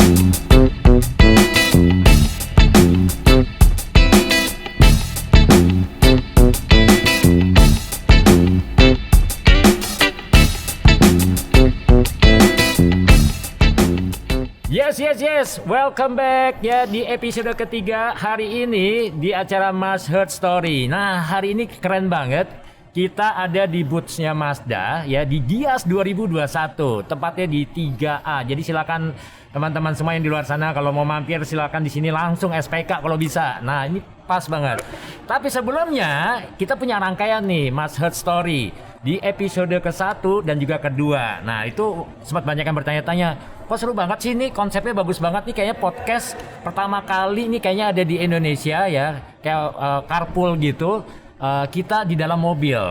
Yes, welcome back ya di episode ketiga hari ini di acara Mas Heard Story. Nah, hari ini keren banget. Kita ada di booth-nya Mazda ya di Gias 2021, tepatnya di 3A. Jadi silakan teman-teman semua yang di luar sana kalau mau mampir silakan di sini langsung SPK kalau bisa. Nah, ini pas banget. Tapi sebelumnya kita punya rangkaian nih Mas Heard Story di episode ke-1 dan juga kedua. Nah, itu sempat banyak yang bertanya-tanya, kok seru banget sih ini, konsepnya bagus banget nih, kayaknya podcast pertama kali nih kayaknya ada di Indonesia ya, kayak carpool gitu. Kita di dalam mobil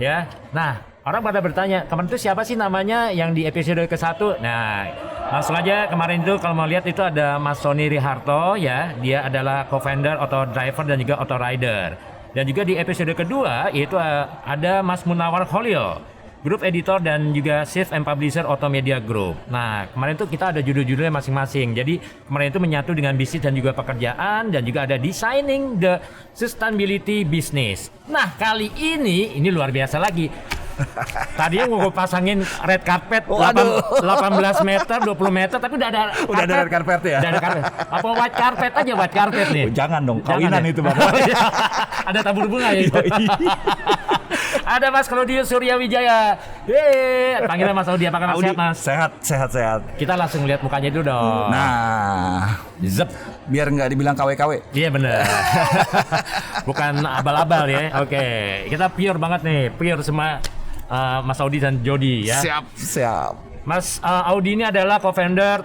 ya. Nah, orang pada bertanya, kemarin itu siapa sih namanya yang di episode ke-1? Nah, langsung aja kemarin itu kalau mau lihat itu ada Mas Sony Riharto ya. Dia adalah co-founder Auto Driver dan juga Auto Rider. Dan juga di episode kedua yaitu ada Mas Munawar Kholil, Group Editor dan juga Chief and Publisher Auto Media Group. Nah, kemarin itu kita ada judul-judulnya masing-masing. Jadi kemarin itu menyatu dengan bisnis dan juga pekerjaan, dan juga ada Designing the Sustainability Business. Nah, kali ini luar biasa lagi. Tadinya gue pasangin red carpet 18 meter, 20 meter, tapi udah ada red carpet ya? Udah ada carpet. Apa white carpet aja, white carpet nih? Jangan dong, kawinan ya? itu Bang. Ada tabur bunga ya? Ada Mas Claudius Surya Wijaya. Panggilnya Mas Audi, apa kabar? Sehat Mas? Sehat. Kita langsung lihat mukanya dulu dong. Nah, zep, biar nggak dibilang KW-KW. Iya bener. Bukan abal-abal ya. Oke, kita pure banget nih, pure semua. Mas Audi dan Jody ya. Siap. Mas Audi ini adalah co-founder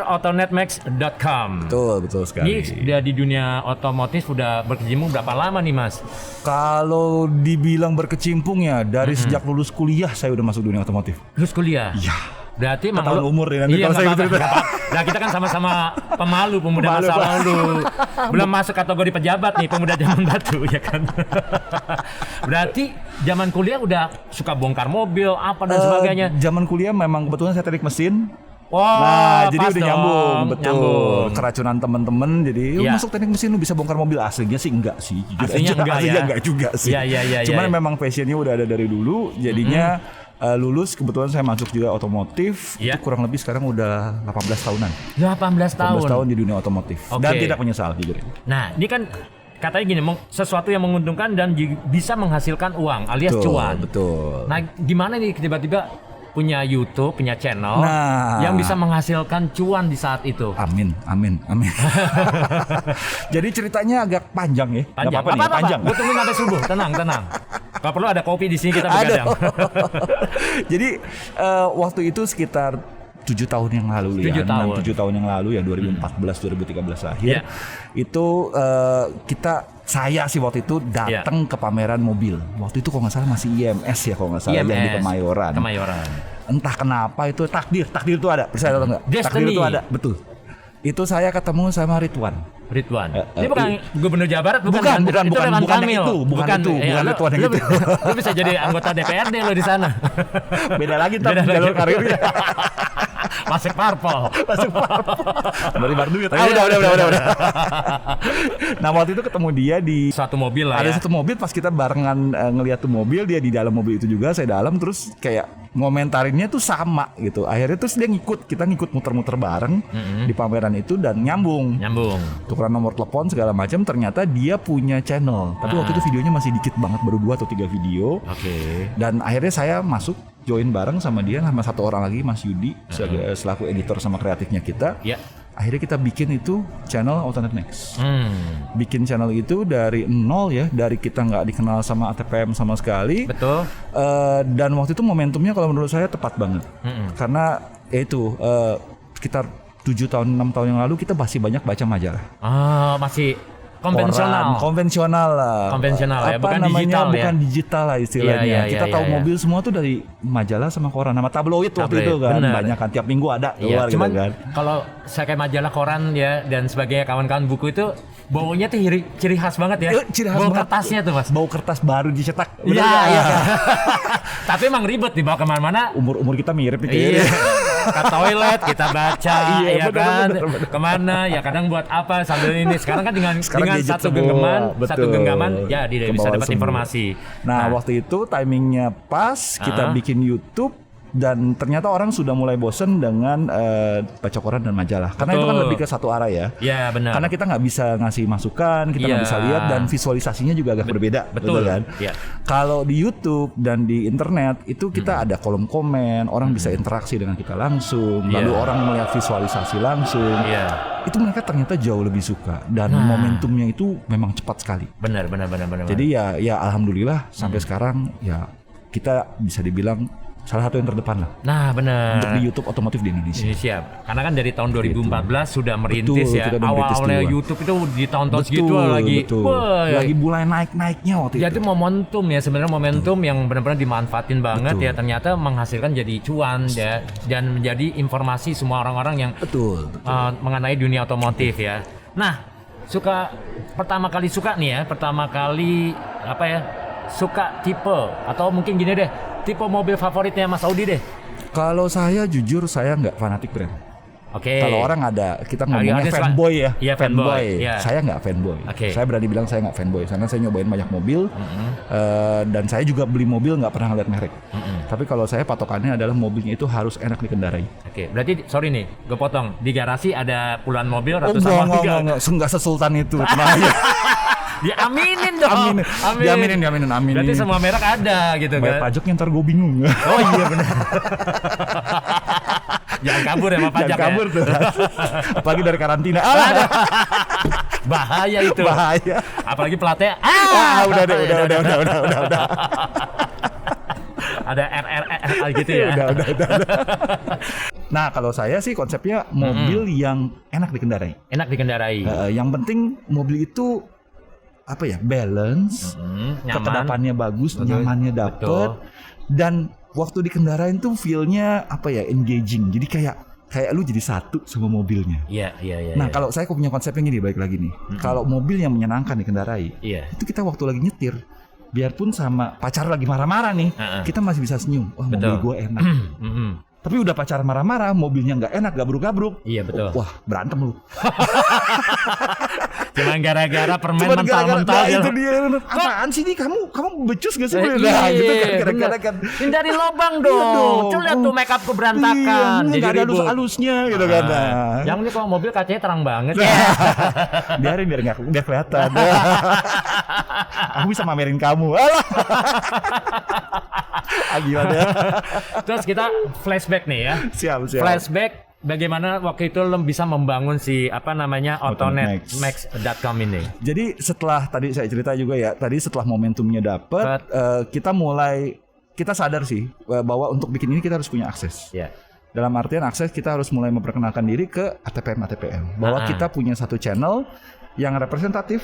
AutonetMax.com. Betul sekali. Ini udah di dunia otomotif udah berkecimpung berapa lama nih Mas? Kalau dibilang berkecimpung ya dari sejak lulus kuliah saya udah masuk dunia otomotif. Lulus kuliah? Iya. Berarti tahun umur ya nanti iya, kalau saya cerita. Nah, kita kan sama-sama pemuda masa lalu. Belum masuk kategori pejabat nih, pemuda zaman batu ya kan. Berarti zaman kuliah udah suka bongkar mobil apa dan sebagainya. Zaman kuliah memang kebetulan saya teknik mesin. Wow, nah, jadi udah nyambung. Keracunan temen-temen, jadi masuk teknik mesin lu bisa bongkar mobil. Aslinya sih enggak sih. Aslinya enggak juga sih. Iya. Cuman memang passionnya udah ada dari dulu, jadinya lulus kebetulan saya masuk juga otomotif. Itu kurang lebih sekarang udah 18 tahunan. 18 tahun di dunia otomotif. Dan tidak menyesal jujur. Nah, ini kan katanya gini, sesuatu yang menguntungkan dan bisa menghasilkan uang alias cuan. Betul. Nah, gimana nih tiba-tiba punya YouTube, punya channel yang bisa menghasilkan cuan di saat itu? Amin. Jadi ceritanya agak panjang ya. Panjang. Gue tungguin sampai subuh. Tenang. Gak perlu ada kopi di sini, kita begadang. Jadi waktu itu sekitar 7 tahun yang lalu 7 tahun yang lalu ya, 2014 2013 akhir. Itu saya sih waktu itu datang ke pameran mobil. Waktu itu kalau nggak salah masih IMS ya, kalau nggak salah, yang di Kemayoran. Entah kenapa itu takdir itu ada, percaya atau enggak? Takdir itu ada, betul. Itu saya ketemu sama Ridwan. Ini bukan Gubernur Jawa Barat, bukan itu Ridwan Kamil. Bukan Ridwan yang itu. Lu bisa jadi anggota DPRD lo di sana. Beda lagi jalur karirnya. Masuk parpol. Dari duit. Udah. Nah, waktu itu ketemu dia di satu mobil lah. Ada satu mobil, pas kita barengan ngeliat tuh mobil, dia di dalam mobil itu juga, saya dalam, terus kayak ngomentarinnya tuh sama gitu. Akhirnya terus dia kita ngikut muter-muter bareng di pameran itu dan nyambung. Tukeran nomor telepon segala macam, ternyata dia punya channel. Tapi waktu itu videonya masih dikit banget, baru 2 atau 3 video. Dan akhirnya saya masuk join bareng sama dia, sama satu orang lagi, Mas Yudi, selaku editor sama kreatifnya kita. Akhirnya kita bikin itu channel AutonetMax. Bikin channel itu dari nol ya, dari kita nggak dikenal sama ATPM sama sekali. Betul. Dan waktu itu momentumnya kalau menurut saya tepat banget. Karena itu sekitar 6 tahun yang lalu kita masih banyak baca majalah. Masih konvensional lah. Ya, bukan digital lah istilahnya. Kita tahu mobil semua tuh dari majalah sama koran, sama tabloid waktu itu kan. Banyak kan, tiap minggu ada keluar gitu kan. Kalau saya kayak majalah, koran ya dan sebagainya, kawan-kawan buku itu baunya tuh ciri khas banget ya. Bau kertasnya tuh Mas. Bau kertas baru dicetak. Iya. Tapi emang ribet dibawa kemana-mana. Umur kita mirip nih kayaknya. ke toilet kita baca, Iya, ya bener, kan, bener. kemana, ya kadang buat apa sambil ini. Sekarang kan dengan Sekarang gadget satu semua, genggaman, betul. ya dia bisa Kebawa dapat semua. informasi. Nah, waktu itu timingnya pas kita bikin YouTube dan ternyata orang sudah mulai bosen dengan baca koran dan majalah. Karena itu kan Betul. lebih ke satu arah ya. Ya benar. Karena kita nggak bisa ngasih masukan, kita nggak Iya. bisa lihat dan visualisasinya juga agak berbeda, betul kan? ya. Kalau di YouTube dan di internet itu kita ada kolom komen, orang bisa interaksi dengan kita langsung, lalu Iya. orang melihat visualisasi langsung. Iya. Itu mereka ternyata jauh lebih suka dan momentumnya itu memang cepat sekali. Benar. Jadi ya alhamdulillah sampai sekarang ya kita bisa dibilang salah satu yang terdepan lah Nah benar. untuk di YouTube otomotif di Indonesia. Ini siap. Karena kan dari tahun 2014 sudah merintis Betul, ya. kita udah merintis Awal-awalnya duluan. YouTube itu di tahun-tahun segitu lagi. betul. Wah, Lagi mulai naik-naiknya waktu jadi itu. momentum ya, sebenarnya momentum yang benar-benar dimanfaatin banget Betul. ya, ternyata menghasilkan jadi cuan ya, dan menjadi informasi semua orang-orang yang Betul. mengenai dunia otomotif ya. Nah, pertama kali suka apa ya? Suka tipe atau mungkin gini deh, tipe mobil favoritnya Mas Audi deh. Kalau saya jujur saya nggak fanatik brand. Oke. Kalau orang kita ngomongnya ada fanboy ya. Iya, fanboy, iya. Saya nggak fanboy. Oke. Saya berani bilang saya nggak fanboy karena saya nyobain banyak mobil dan saya juga beli mobil nggak pernah ngeliat merek. Tapi kalau saya patokannya adalah mobilnya itu harus enak dikendarai. Oke, berarti sorry nih, gue potong. Di garasi ada puluhan mobil Oh ratusan mobil. enggak, nggak sesultan itu. Tenang aja. Diaminin dong. Aminin. Aminin. Berarti semua merek ada gitu Bayar kan. pajaknya ntar gue bingung. Oh iya benar. Jangan kabur ya sama pajak. Jangan kabur ya. tuh. Apalagi dari karantina. Bahaya itu. Bahaya. Apalagi platnya. Udah. Ada RRR gitu ya. Udah. Nah, kalau saya sih konsepnya mobil yang enak dikendarai. Enak dikendarai. Yang penting mobil itu apa ya, balance, Nyaman. kekedapannya bagus, Betul. nyamannya dapet, Betul. dan waktu dikendarain tuh feel-nya apa ya, engaging. Jadi kayak lu jadi satu sama mobilnya. Iya. Nah, kalau saya punya konsepnya gini, balik lagi nih. Kalau mobil yang menyenangkan dikendarai, Iya. itu kita waktu lagi nyetir, biarpun sama pacar lagi marah-marah nih, kita masih bisa senyum. Wah, mobil Betul. gue enak. Tapi udah pacar marah-marah, mobilnya nggak enak, gabruk-gabruk. Iya, betul. Wah, berantem lu. Cuman gara-gara permen Cuman mental-mental. gara-gara, itu dia. Apaan sih nih, kamu becus gak sih? Iya, Nah, gitu kan gara-gara kan. hindari lobang Iya dong. dong. Coba lihat tuh make upku berantakan. Iya, Jadi nggak ada ribut. halus-halusnya gitu kan. Nah. Yang ini kalau mobil kacanya terang banget. Biar kelihatan. Aku bisa mamerin kamu. Alah. Gimana ya? Terus kita flashback nih ya. Siap. Flashback bagaimana waktu itu lo bisa membangun si autonetmax.com ini. Jadi setelah tadi saya cerita juga ya, tadi setelah momentumnya dapat, kita sadar sih bahwa untuk bikin ini kita harus punya akses. Ya. Dalam artian akses, kita harus mulai memperkenalkan diri ke ATPM. Bahwa kita punya satu channel yang representatif,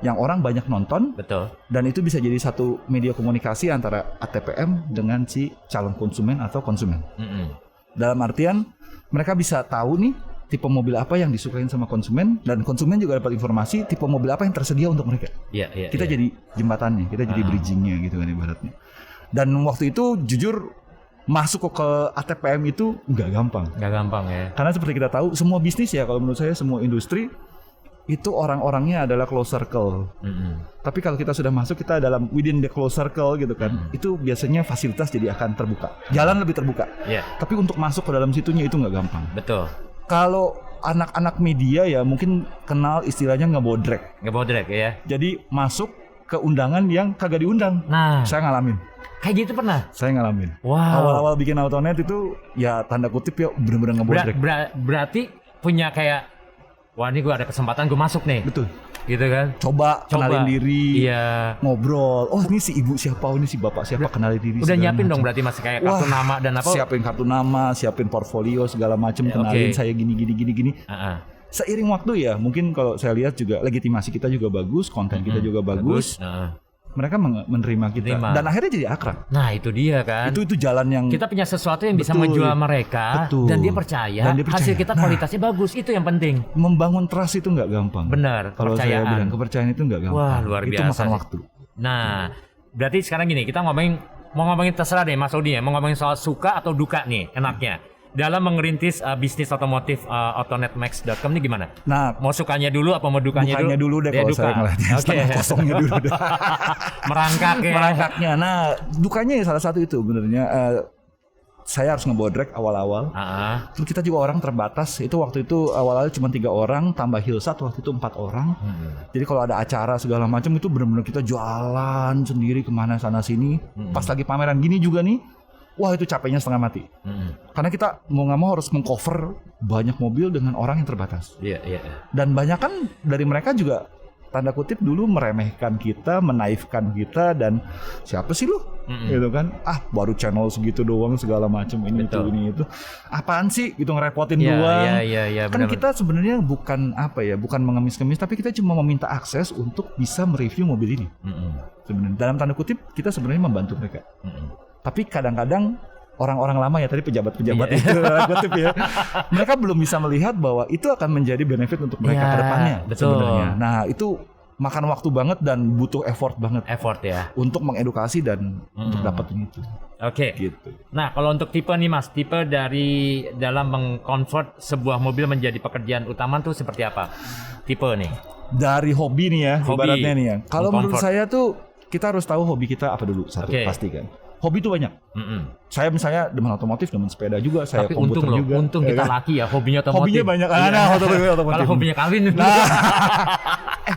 yang orang banyak nonton, Betul. dan itu bisa jadi satu media komunikasi antara ATPM dengan si calon konsumen atau konsumen. Dalam artian mereka bisa tahu nih tipe mobil apa yang disukain sama konsumen, dan konsumen juga dapat informasi tipe mobil apa yang tersedia untuk mereka. Iya. Kita jadi jembatannya, kita jadi bridgingnya gitu kan ibaratnya. Dan waktu itu jujur masuk ke ATPM itu nggak gampang. Gak gampang ya. Karena seperti kita tahu, semua bisnis ya, kalau menurut saya semua industri itu orang-orangnya adalah close circle. Tapi kalau kita sudah masuk, kita dalam within the close circle gitu kan, itu biasanya fasilitas jadi akan terbuka, jalan lebih terbuka. Iya. Tapi untuk masuk ke dalam situnya itu nggak gampang. Betul. Kalau anak-anak media ya mungkin kenal istilahnya ngebodrek. Ngebodrek ya. Jadi masuk ke undangan yang kagak diundang. Nah, Saya ngalamin. kayak gitu pernah. Saya ngalamin. Wow. Awal-awal bikin Autonet itu ya tanda kutip ya bener-bener ngebodrek. Berarti punya kayak, wah ini gue ada kesempatan gue masuk nih. Betul. Gitu kan. Coba kenalin diri. Iya. Ngobrol. Oh, ini si ibu siapa? Oh, ini si bapak siapa? Kenalin diri. Udah segala nyiapin macem. dong berarti masih kayak kartu nama dan apa? Siapin kartu nama, siapin portfolio segala macam, kenalin oke. saya gini. Heeh. Seiring waktu ya, mungkin kalau saya lihat juga legitimasi kita juga bagus, konten kita juga bagus. Mereka menerima kita Terima. dan akhirnya jadi akrab. Nah, itu dia kan. Itu jalan yang Kita punya sesuatu yang bisa Betul. menjual mereka. Betul. Dan dia percaya. Dan dia percaya. Hasil kita Nah. kualitasnya bagus. Itu yang penting. membangun trust itu nggak gampang. Benar, Kalau saya kepercayaan. bilang kepercayaan itu nggak gampang. Wah, luar Itu biasa makan sih. waktu. Nah, berarti sekarang gini, kita mau ngomongin terserah deh Mas Audi ya, mau ngomongin soal suka atau duka nih enaknya. dalam mengerintis bisnis otomotif autonetmax.com ini gimana? Nah, Mau sukanya dulu apa mau dukanya bukannya dulu deh Ya, kalau duka. saya ngeliatnya setengah kosongnya dulu deh. Merangkak ya. Merangkaknya. Nah, dukanya ya salah satu itu benernya. Saya harus ngebodrek awal-awal. Terus kita juga orang terbatas. Itu waktu itu awal-awal cuma 3 orang, tambah Hilsat waktu itu 4 orang. Jadi kalau ada acara segala macam itu benar-benar kita jualan sendiri kemana sana sini. Pas lagi pameran gini juga nih, wah itu capeknya setengah mati. Karena kita mau nggak mau harus mengcover banyak mobil dengan orang yang terbatas. Iya. Dan banyak kan dari mereka juga tanda kutip dulu meremehkan kita, menaifkan kita dan siapa sih lu? Gitu kan. Baru channel segitu doang segala macam ini itu ini itu. Apaan sih gitu ngerepotin doang. Iya, Kan kita sebenarnya bukan bukan mengemis-kemis tapi kita cuma meminta akses untuk bisa mereview mobil ini. Sebenarnya dalam tanda kutip kita sebenarnya membantu mereka. Tapi kadang-kadang orang-orang lama ya tadi pejabat-pejabat itu kutip ya. Mereka belum bisa melihat bahwa itu akan menjadi benefit untuk mereka ke depannya sebenarnya. Nah, itu makan waktu banget dan butuh effort banget. Effort ya. Untuk mengedukasi dan untuk dapetin itu. Oke. Gitu. Nah, kalau untuk tipe nih Mas, tipe dari dalam mengconvert sebuah mobil menjadi pekerjaan utama tuh seperti apa? Tipe nih. Dari hobi nih ya, ibaratnya nih ya. Kalau menurut saya tuh kita harus tahu hobi kita apa dulu satu pasti kan. Hobi itu banyak. Saya misalnya demen otomotif, demen sepeda juga, saya tapi komputer untung juga. Untung kita laki ya, hobinya otomotif. Hobinya banyak. Otomotif. Kalau hobinya kawin.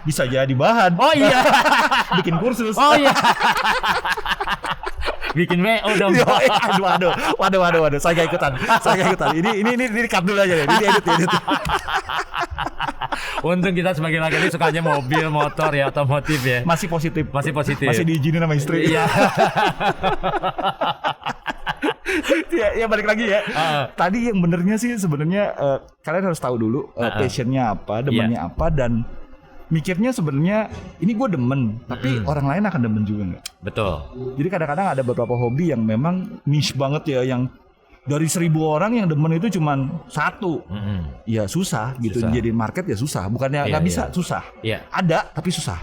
Bisa jadi bahan. Oh iya. Bikin kursus. Oh iya. Bikin WO dong. Waduh. Saya gak ikutan. Ini cut dulu aja deh. Ini edit. Untung kita sebagai laki-laki sukanya mobil, motor ya, otomotif ya. Masih positif. Masih diizinin sama istri. Iya. ya balik lagi ya. Tadi yang benernya sih sebenarnya kalian harus tahu dulu passionnya apa, demennya apa dan mikirnya sebenarnya ini gue demen, tapi orang lain akan demen juga nggak? Betul. Jadi kadang-kadang ada beberapa hobi yang memang niche banget ya, yang dari 1.000 orang yang demen itu cuman 1. Ya susah gitu, jadi market ya susah. Bukannya nggak bisa, susah. Ada tapi susah.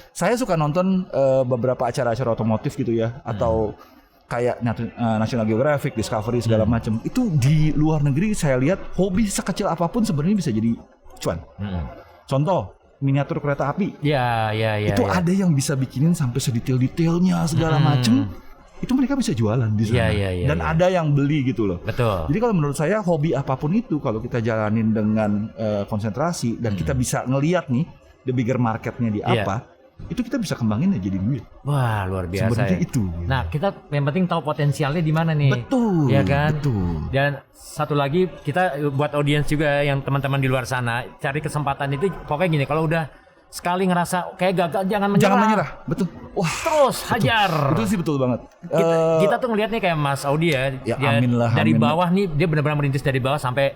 Saya suka nonton beberapa acara-acara otomotif gitu ya, atau kayak National Geographic, Discovery segala macam. Itu di luar negeri saya lihat hobi sekecil apapun sebenarnya bisa jadi cuan. Contoh miniatur kereta api. Iya. Itu ada yang bisa bikinin sampai sedetail-detailnya segala macem. Itu mereka bisa jualan di sana. Dan ada yang beli gitu loh. Betul. Jadi kalau menurut saya hobi apapun itu kalau kita jalanin dengan konsentrasi dan kita bisa ngelihat nih the bigger marketnya di apa, itu kita bisa kembangin ya jadi duit. Wah, luar biasa. Sebenarnya ya. Itu. Nah, kita yang penting tahu potensialnya di mana nih. Betul. Ya kan? Betul. Dan satu lagi kita buat audiens juga yang teman-teman di luar sana cari kesempatan itu pokoknya gini, kalau udah sekali ngerasa kayak gagal jangan menyerah. Betul. Wah, terus hajar. Itu sih betul banget. Kita tuh ngelihat nih kayak Mas Audi ya. Amin lah. Dari amin. bawah nih dia benar-benar merintis dari bawah sampai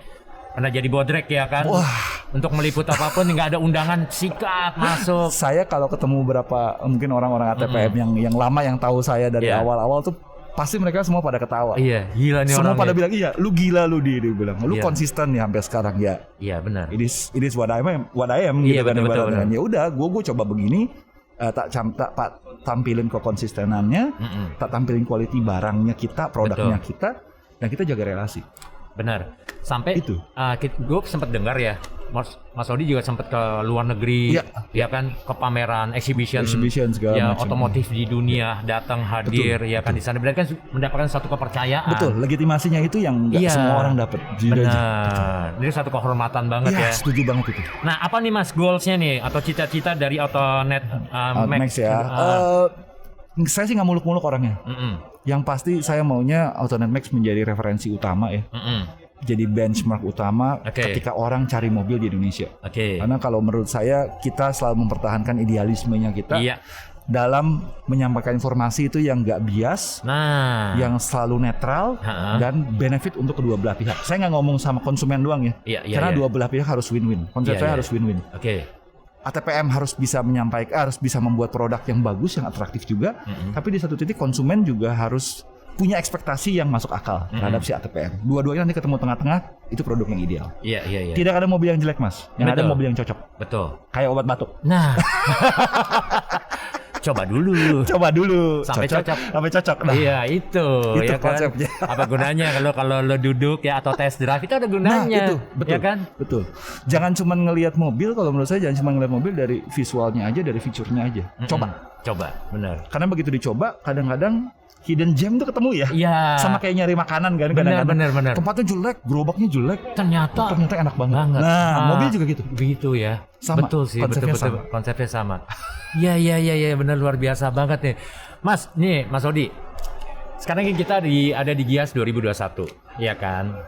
pernah jadi bodrek ya kan. Wah. Untuk meliput apapun nggak ada undangan, sikat masuk. Saya kalau ketemu beberapa mungkin orang-orang ATPM yang lama yang tahu saya dari awal-awal tuh pasti mereka semua pada ketawa. Iya, gila nih semua orang. pada bilang iya, lu gila lu dia bilang. Lu konsisten ya sampai sekarang ya. Iya benar. It is what I am Iya, gitu betul. kan. Ya udah, gua coba begini, tak tampilin kekonsistenannya, tak tampilin quality barangnya kita, produknya kita, dan kita jaga relasi. Benar. Sampai itu. Gue sempat dengar ya, Mas Audi juga sempat ke luar negeri, ya kan, ke pameran, exhibition segala ya, macam. Otomotif di dunia, datang hadir, ya kan di sana. Berarti kan mendapatkan satu kepercayaan. Betul, legitimasinya itu yang nggak semua orang dapat. Benar. Ini satu kehormatan banget ya. Setuju banget itu. Nah, apa nih Mas goalsnya nih atau cita-cita dari Autonet Max ya? Saya sih nggak muluk-muluk orangnya. Yang pasti saya maunya Autonet Max menjadi referensi utama ya. Jadi benchmark utama ketika orang cari mobil di Indonesia. Karena kalau menurut saya kita selalu mempertahankan idealismenya kita dalam menyampaikan informasi itu yang nggak bias, yang selalu netral dan benefit untuk kedua belah pihak. Saya nggak ngomong sama konsumen doang ya, karena dua belah pihak harus win-win. Konsep saya harus win-win. ATPM harus bisa menyampaikan, harus bisa membuat produk yang bagus, yang atraktif juga. Tapi di satu titik konsumen juga harus punya ekspektasi yang masuk akal terhadap si ATPM. Dua-duanya nanti ketemu tengah-tengah, itu produk yang ideal. Tidak ada mobil yang jelek Mas, yang ada mobil yang cocok. Betul. Kayak obat batuk. Nah. Coba dulu. Coba dulu. Sampai cocok. Sampai cocok. Nah, Iya itu ya kan. konsepnya. Apa gunanya kalau lo duduk ya atau test drive itu ada gunanya. Nah, itu betul. Ya kan? Betul. Jangan cuma ngelihat mobil, kalau menurut saya jangan cuma ngelihat mobil dari visualnya aja, dari fiturnya aja. Coba, benar. Karena begitu dicoba, kadang-kadang hidden gem tuh ketemu ya. Iya. Sama kayak nyari makanan kan, Benar. tempatnya jelek, gerobaknya jelek, Ternyata enak banget. Nah, mobil juga gitu. Begitu ya. Sama, Betul sih, konsepnya betul. Konsepnya sama. Iya, benar, luar biasa banget nih. Mas Odi. Sekarang kita ada di Gias 2021, ya kan?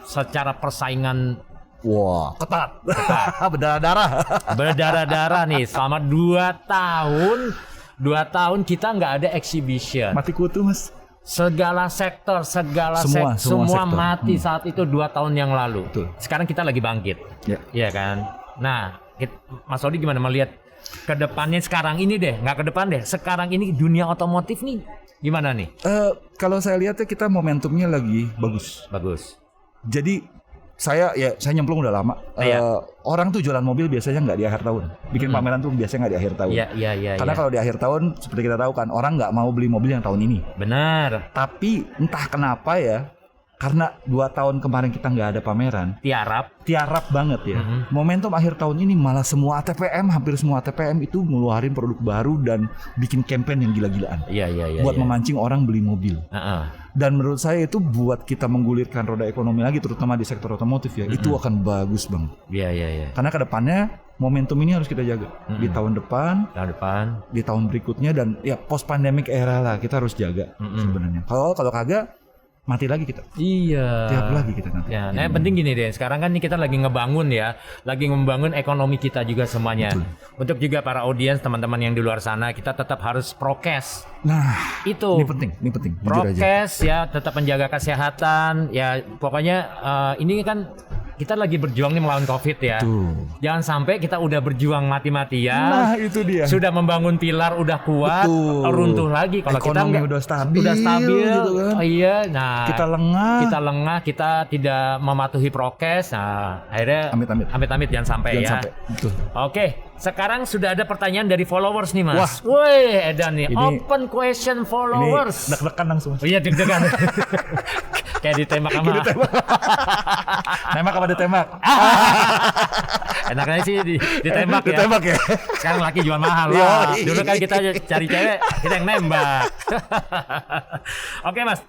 Secara persaingan Wah, ketat. berdarah-darah nih selama 2 tahun. 2 tahun kita nggak ada exhibition. Mati kutu, Mas. Segala sektor, semua sektor. mati saat itu 2 tahun yang lalu. Betul. Sekarang kita lagi bangkit. Ya. Iya kan? Nah, Mas Odi gimana melihat ke depannya sekarang ini deh? Nggak ke depan deh. Sekarang ini dunia otomotif nih gimana nih? Kalau saya lihatnya kita momentumnya lagi bagus. Bagus. Jadi saya nyemplung udah lama. Iya. Orang tuh jualan mobil biasanya nggak di akhir tahun. Bikin pameran tuh biasanya nggak di akhir tahun. Iya. Karena kalau di akhir tahun seperti kita tahu kan, orang nggak mau beli mobil yang tahun ini. Benar. Tapi entah kenapa ya, karena 2 tahun kemarin kita nggak ada pameran, tiarap banget ya. Momentum akhir tahun ini malah hampir semua ATPM itu ngeluarin produk baru dan bikin campaign yang gila-gilaan. Iya. Buat memancing orang beli mobil. Dan menurut saya itu buat kita menggulirkan roda ekonomi lagi, terutama di sektor otomotif ya, itu akan bagus bang. Iya. Karena kedepannya momentum ini harus kita jaga di tahun depan, di tahun berikutnya, dan ya post pandemic era lah kita harus jaga sebenarnya. Kalau kagak mati lagi kita. Iya. Tiap lagi kita nanti. Ya, nah yang penting gini deh. Sekarang kan nih kita lagi ngebangun ya, lagi membangun ekonomi kita juga semuanya. Betul. Untuk juga para audiens, teman-teman yang di luar sana, kita tetap harus prokes. Nah, itu ini penting. Jujur aja. Prokes ya, tetap menjaga kesehatan. Ya, pokoknya ini kan kita lagi berjuang nih melawan COVID ya. Tuh. Jangan sampai kita udah berjuang mati-matian. Nah, itu dia. Sudah membangun pilar, udah kuat, Betul. runtuh lagi. Kalau kita ekonomi udah stabil gitu kan. Oh iya, nah kita lengah, kita tidak mematuhi prokes. Nah, akhirnya amit-amit jangan sampai. Betul. Oke, sekarang sudah ada pertanyaan dari followers nih, Mas. Woi, Edan nih, open question followers. Ini deg-degan langsung, Mas. Oh iya, deg-degan. Kayak ditembak sama. Nembak apa ditembak? Enaknya sih ditembak ya. Ditembak ya. Sekarang laki jual mahal lah. Dulu kan kita cari cewek, kita yang nembak. Oke, Mas.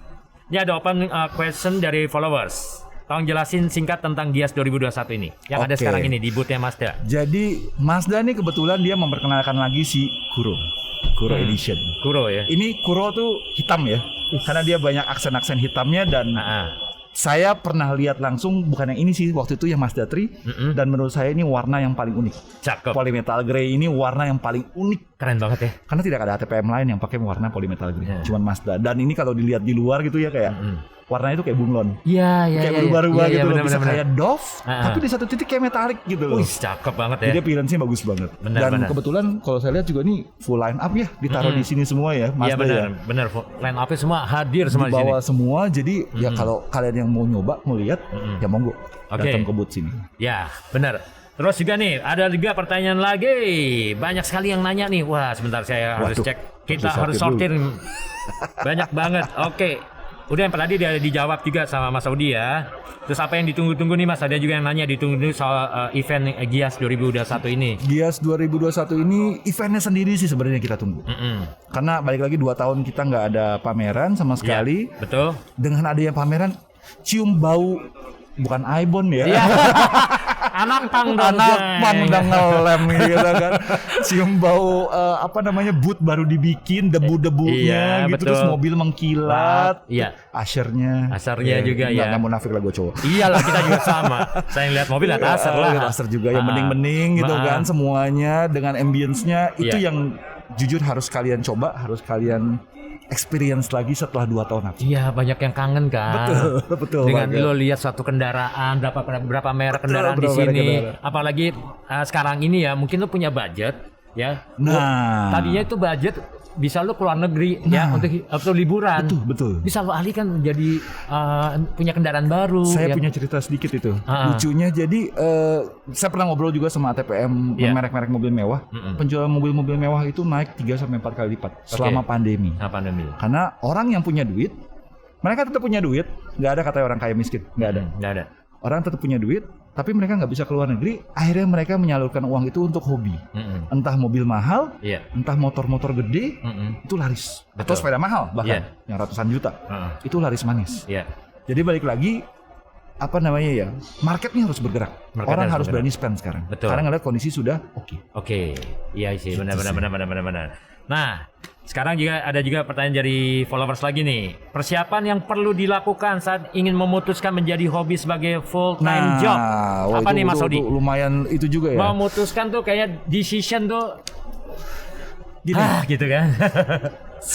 Ini ada open question dari followers. Tolong jelasin singkat tentang Gias 2021 ini yang ada sekarang ini di booth-nya Mazda. Jadi Mazda nih kebetulan dia memperkenalkan lagi si Kuro Edition. Kuro ya. Ini Kuro tuh hitam ya. Karena dia banyak aksen-aksen hitamnya dan saya pernah lihat langsung, bukan yang ini sih, waktu itu yang Mazda 3 dan menurut saya ini warna yang paling unik. Cakep. Polymetal grey ini warna yang paling unik. Keren banget ya. Karena tidak ada ATPM lain yang pakai warna polymetal grey. Cuman Mazda. Dan ini kalau dilihat di luar gitu ya kayak warnanya itu kayak bunglon. Iya. Kayak berubah-ubah gitu loh. Bisa bener. kayak doff, tapi di satu titik kayak metalik gitu loh. Wih, cakep banget ya. Jadi appearance-nya bagus banget. Dan kebetulan kalau saya lihat juga nih full line up ya, ditaruh di sini semua ya, Mazda ya. Iya benar. Line up-nya semua hadir semua di sini. Dibawa semua, jadi ya kalau kalian yang mau nyoba, mau lihat, ya monggo datang ke booth sini. Ya, benar. Terus juga nih, ada juga pertanyaan lagi. Banyak sekali yang nanya nih. Wah, sebentar saya harus cek. Kita harus sortir. Banyak banget. Oke. Udah yang tadi dia dijawab juga sama Mas Audi ya. Terus apa yang ditunggu-tunggu nih Mas? Ada juga yang nanya ditunggu soal event Gias 2021 ini. Gias 2021 ini eventnya sendiri sih sebenarnya kita tunggu. Karena balik lagi 2 tahun kita nggak ada pameran sama sekali. Ya, betul. Dengan adanya pameran, cium bau bukan Aibon ya. Anak pang udah ngelem gitu kan. Cium bau boot baru dibikin, debu-debunya gitu, terus mobil mengkilat. Iya. Ashernya juga ya. Nggak munafik lah gue cowok. Iyalah, kita juga sama. Saya lihat mobil lihat Asher lah. Asher juga yang bening-bening gitu kan, semuanya dengan ambience-nya itu yang jujur harus kalian coba, harus kalian experience lagi setelah 2 tahun. Iya, banyak yang kangen kan. Betul. Dengan lo lihat suatu kendaraan, berapa merek kendaraan di sini. Apalagi sekarang ini ya, mungkin lo punya budget ya. Nah, tadinya itu budget bisa lu keluar negeri ya untuk liburan. Betul. Bisa lu alihkan menjadi punya kendaraan baru. Saya ya. punya cerita sedikit itu. Lucunya jadi saya pernah ngobrol juga sama ATPM merek-merek mobil mewah. Penjualan mobil-mobil mewah itu naik 3 sampai 4 kali lipat selama pandemi. Karena orang yang punya duit, mereka tetap punya duit, nggak ada kata orang kaya miskin, nggak ada. Orang tetap punya duit, tapi mereka nggak bisa keluar negeri. Akhirnya mereka menyalurkan uang itu untuk hobi. Entah mobil mahal, entah motor-motor gede, itu laris. Atau sepeda mahal bahkan, yang ratusan juta, itu laris manis. Jadi balik lagi, apa namanya ya? Marketnya harus bergerak. Orang harus berani spend sekarang. Karena ngeliat kondisi sudah oke. Iya sih, benar. Nah, sekarang juga ada pertanyaan dari followers lagi nih. Persiapan yang perlu dilakukan saat ingin memutuskan menjadi hobi sebagai full time job. Apa nih Mas Odi? Lumayan itu juga ya. Memutuskan tuh kayak decision tuh gitu kan.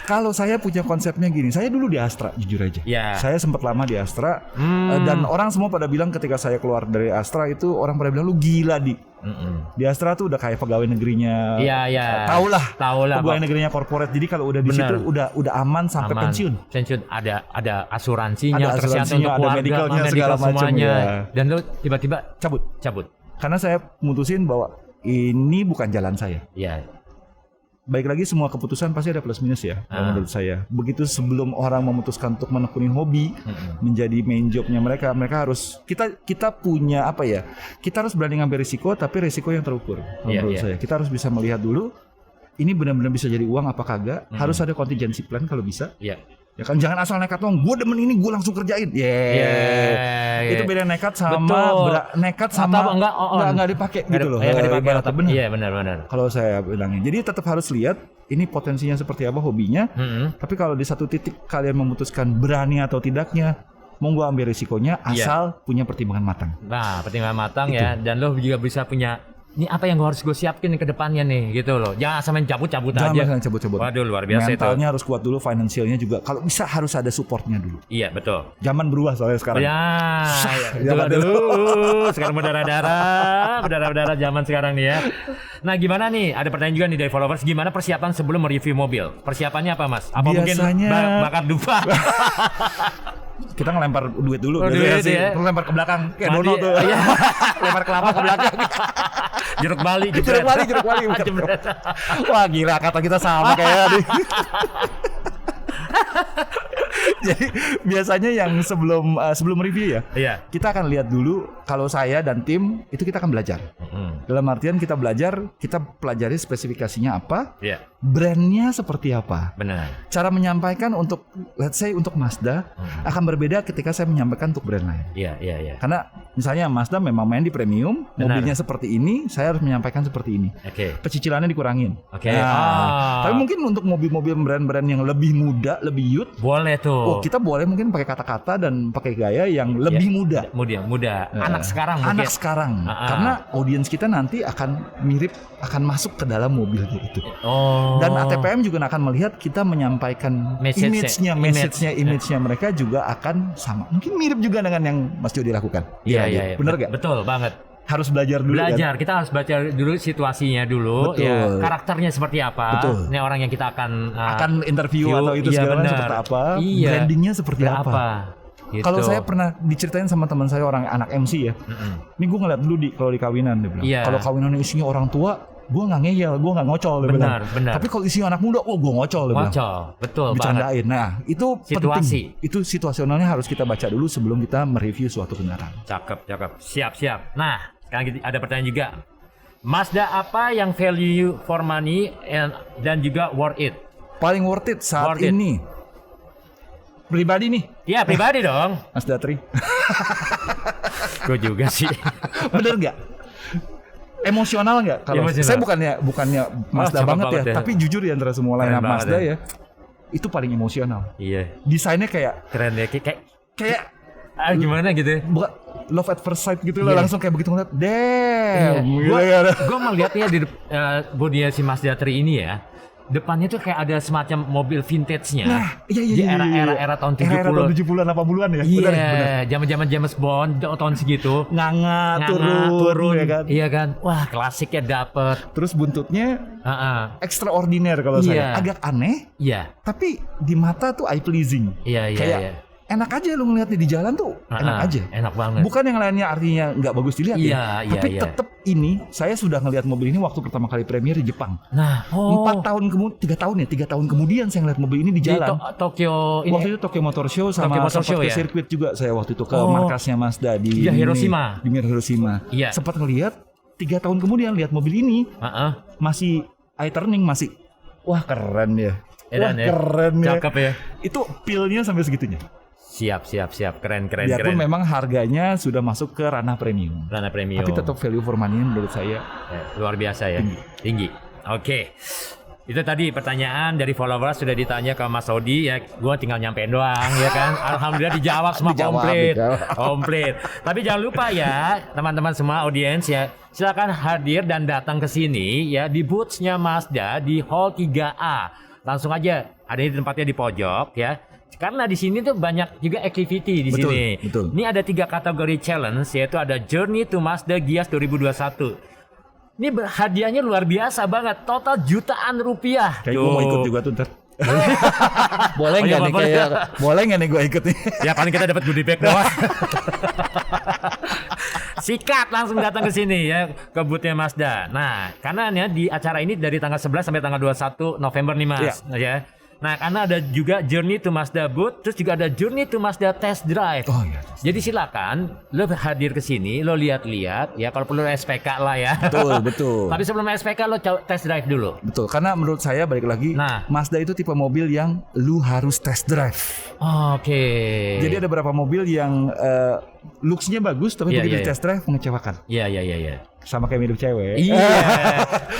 Kalau saya punya konsepnya gini, saya dulu di Astra jujur aja. Saya sempat lama di Astra dan orang semua pada bilang ketika saya keluar dari Astra itu orang pada bilang lu gila di. Di Astra tuh udah kayak pegawai negerinya. Tahu lah. Pegawai negerinya korporat. Jadi kalau udah di situ udah aman sampai pensiun. Ada asuransinya, kesehatan untuk ada keluarga, medikalnya segala macam ya. Dan lu tiba-tiba cabut. Karena saya mutusin bahwa ini bukan jalan saya. Baik lagi semua keputusan pasti ada plus minus ya menurut saya. Begitu sebelum orang memutuskan untuk menekuni hobi menjadi main jobnya mereka harus kita punya apa ya? Kita harus berani ngambil risiko tapi risiko yang terukur menurut saya. Kita harus bisa melihat dulu ini benar-benar bisa jadi uang apa kagak. Harus ada contingency plan kalau bisa. Ya kan jangan asal nekat dong. Gue demen ini gue langsung kerjain. Itu beda nekat sama nekat sama enggak dipakai gitu loh. Enggak dipakai. Iya benar. Kalau saya bilangin. Jadi tetap harus lihat ini potensinya seperti apa hobinya. Tapi kalau di satu titik kalian memutuskan berani atau tidaknya, mau gue ambil risikonya asal punya pertimbangan matang. Nah, pertimbangan matang ya, dan lo juga bisa punya ini apa yang harus gue siapin ke depannya nih gitu loh. Jangan asal main cabut-cabut aja. Jangan cabut-cabut. Waduh luar biasa. Mentalnya harus kuat dulu, finansialnya juga. Kalau bisa harus ada supportnya dulu. Iya betul. Zaman berubah soalnya sekarang. Sekarang berdarah zaman sekarang nih ya. Nah gimana nih? Ada pertanyaan juga nih dari followers. Gimana persiapan sebelum mereview mobil? Persiapannya apa Mas? Apa biasanya mungkin bakar dupa? Kita ngelempar duit dulu. Ya. Lempar ke belakang kayak Dono tuh. Lempar kelapa ke belakang. Jeruk Bali. Wah gila, kata kita sama kayaknya. Jadi biasanya yang sebelum review ya, kita akan lihat dulu. Kalau saya dan tim itu kita akan belajar. Dalam artian kita belajar, kita pelajari spesifikasinya apa, brandnya seperti apa. Benar. Cara menyampaikan untuk let's say untuk Mazda akan berbeda ketika saya menyampaikan untuk brand lain. Iya. Karena misalnya Mazda memang main di premium, mobilnya seperti ini, saya harus menyampaikan seperti ini. Pecicilannya dikurangin. Tapi mungkin untuk mobil-mobil brand-brand yang lebih muda, lebih youth, boleh tuh. Kita boleh mungkin pakai kata-kata dan pakai gaya yang lebih muda. Muda. Anak sekarang. Karena audiens kita nanti akan mirip, akan masuk ke dalam mobilnya itu. Dan ATPM juga akan melihat kita menyampaikan image-nya mereka juga akan sama. Mungkin mirip juga dengan yang Mas Jody lakukan. Iya. Bener gak? Betul banget. Harus belajar dulu kan? Kita harus baca dulu situasinya dulu. Betul. Karakternya seperti apa. Betul. Ini orang yang kita akan interview atau itu segala seperti apa. Brandingnya seperti apa. Gitu. Kalau saya pernah diceritain sama teman saya orang anak MC ya. Ini gue ngeliat dulu kalau di kawinan dia bilang. Kalau kawinan isinya orang tua, gue nggak ngeyel, gue nggak ngocol. Benar. Tapi kalau isinya anak muda, gue ngocol. Betul. Bercandain. Nah itu situasi. Penting. Itu situasionalnya harus kita baca dulu sebelum kita mereview suatu kendaraan. Cakep. Siap. Nah sekarang ada pertanyaan juga. Mazda apa yang value for money dan juga worth it? Paling worth it saat ini. Pribadi nih? Iya pribadi dong. Mazda 3. Gue juga sih. Bener nggak? Emosional nggak? Kalau saya bukannya Mazda banget ya, tapi jujur ya antara semua line up Mazda ya, itu paling emosional. Iya. Desainnya kayak keren ya, kayak gimana gitu? Bukan love at first sight gitu loh, langsung kayak begitu ngeliat, Gue melihatnya di bodinya si Mazda 3 ini ya. depannya tuh kayak ada semacam mobil vintage-nya. Nah, iya. Di era tahun 70. Era tahun 70-an 80-an ya. Iya, Benar. zaman-zaman James Bond tahun segitu. Nganga turun ya kan. Iya kan? Wah, klasiknya dapet. Terus buntutnya Heeh. extraordinary kalau Iya. saya. Agak aneh, Iya. tapi di mata tuh eye pleasing. Iya. Kayak enak aja lu ngeliatnya di jalan tuh, enak aja. Enak banget. Bukan yang lainnya artinya nggak bagus dilihat ya. Iya, Tapi iya. tetap ini saya sudah ngelihat mobil ini waktu pertama kali premier di Jepang. Nah, 3 tahun kemudian saya ngeliat mobil ini di di jalan. Tokyo ini. Waktu itu Tokyo Motor Show sama Tokyo Motor sempat Show ke ya? sirkuit juga saya waktu itu ke Oh. markasnya Mazda di Iya, Hiroshima. Di Hiroshima. Iya. Sempat ngelihat 3 tahun kemudian lihat mobil ini Heeh. masih eye turning masih wah keren ya. Edan ya. Keren ya. Cakep ya. Itu pil-nya sampai segitunya. Siap. Keren. Biarpun memang harganya sudah masuk ke ranah premium. Ranah premium. Tapi tetap value for money menurut saya. Luar biasa ya. Tinggi. Oke. Itu tadi pertanyaan dari followers sudah ditanya ke Mas Odi ya. Gua tinggal nyampein doang ya kan. Alhamdulillah dijawab semua komplit. Komplit. Tapi jangan lupa ya, teman-teman semua audiens ya, silakan hadir dan datang ke sini ya di booth-nya Mazda di Hall 3A. Langsung aja, ada di tempatnya di pojok ya. Karena di sini tuh banyak juga activity di Betul, sini. betul. Ini ada 3 kategori challenge, yaitu ada Journey to Mazda Gias 2021. Ini hadiahnya luar biasa banget, total jutaan rupiah. Kayak gue mau ikut juga tuh ntar. Boleh Oh, nggak iya, nih kayak boleh nggak nih gue ikut nih? Ya paling kita dapat goodie bag doang. Sikat langsung datang ke sini ya ke booth-nya Mazda. Nah, karena ya, di acara ini dari tanggal 11 sampai tanggal 21 November nih Mas ya. Nah, karena ada juga Journey to Mazda booth, terus juga ada Journey to Mazda test drive. Oh iya. Jadi silakan lo hadir ke sini, lo lihat-lihat ya, kalau perlu SPK lah ya. Betul. Tapi sebelum SPK lo test drive dulu. Betul, karena menurut saya balik lagi, Nah. Mazda itu tipe mobil yang lu harus test drive. Oke. Jadi ada beberapa mobil yang looks-nya bagus, tapi Iya, begitu iya, di test drive mengecewakan. Iya. Sama kayak mirip cewek. Iya.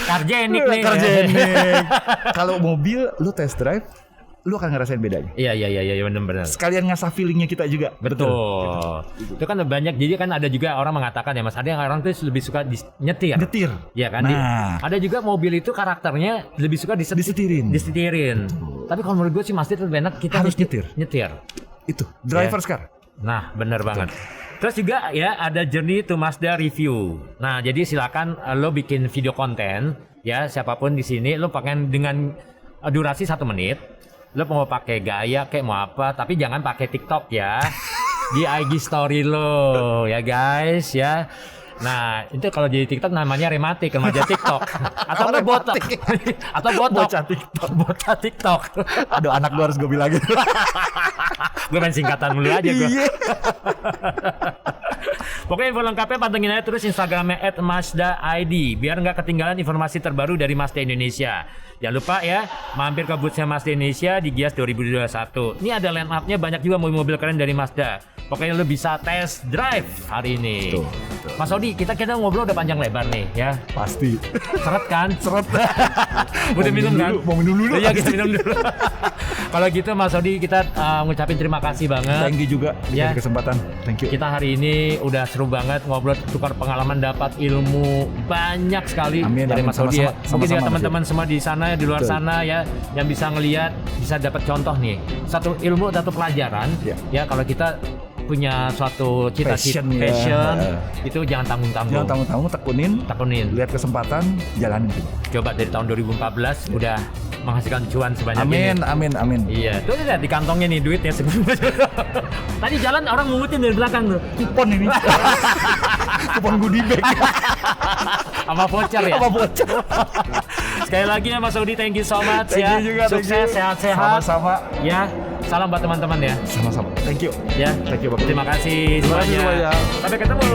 Karjenik nih. Karjenik. Kalau mobil lu test drive, lu akan ngerasain bedanya. Iya benar. Sekalian ngasah feelingnya kita juga. Betul. Itu kan banyak. Jadi kan ada juga orang mengatakan ya Mas, ada yang orang tuh lebih suka nyetir. Nyetir. Iya kan. Nah. Ada juga mobil itu karakternya lebih suka Disetirin. Tapi kalau menurut gue sih Mas itu lebih enak kita Harus nyetir. Itu driver's car. Nah, benar banget. Terus juga ya ada Journey to Mazda review. Nah, jadi silakan lo bikin video konten ya, siapapun di sini lo pengen dengan durasi 1 menit. Lo mau pakai gaya kayak mau apa, tapi jangan pakai TikTok ya. Di IG story lo ya guys ya. Nah, itu kalau jadi TikTok namanya rematik, remaja TikTok. Atau enggak botak. Atau botok. Bocah TikTok. Aduh, anak lu harus gue bilangin. Gue main singkatan mulu aja gue. Iya. Pokoknya info lengkapnya pantengin aja terus Instagramnya @mazda_id biar nggak ketinggalan informasi terbaru dari Mazda Indonesia. Jangan lupa ya mampir ke booth-nya Mazda Indonesia di Gias 2021. Ini ada line up-nya banyak juga mobil-mobil keren dari Mazda. Pokoknya lo bisa test drive hari ini. Betul. Mas Odi, kita ngobrol udah panjang lebar nih ya. Pasti. Seret kan? Seret. Udah minum kan? Mau minum dulu. Iya, kita minum dulu. Kalau gitu Mas Odi, kita ngucapin terima kasih banget. Thank you juga Ya. dikasih kesempatan. Thank you. Kita hari ini udah seru banget ngobrol, tukar pengalaman, dapat ilmu banyak sekali Amin, dari amin. Mas Odi ya. Sama-sama, Mungkin juga sama-sama, teman-teman semua di sana, di luar Betul. sana ya, yang bisa ngelihat, bisa dapat contoh nih. Satu ilmu, satu pelajaran. Ya. Ya, kalau kita punya suatu cita-cita, Passion, ya. passion, itu jangan tanggung-tanggung. Jangan tanggung-tanggung, tekunin. Lihat Lihat kesempatan, jalanin. coba dari tahun 2014 udah menghasilkan cuan sebanyak ini. Amin. Iya, tuh lihat di kantongnya nih duitnya sebelum. Tadi jalan orang mungutin dari belakang tuh. Kupon ini. Kupon goodie bag. Sama voucher ya. Apa bocor? Sekali lagi ya Mas Odi, thank you so much Thank ya. you juga. Sukses, thank you. sehat-sehat. Sama-sama. Ya, salam buat teman-teman ya. Sama-sama. Thank you. Ya, Thank you, Bang. terima kasih Terima kasih semuanya. semuanya. Sampai ketemu.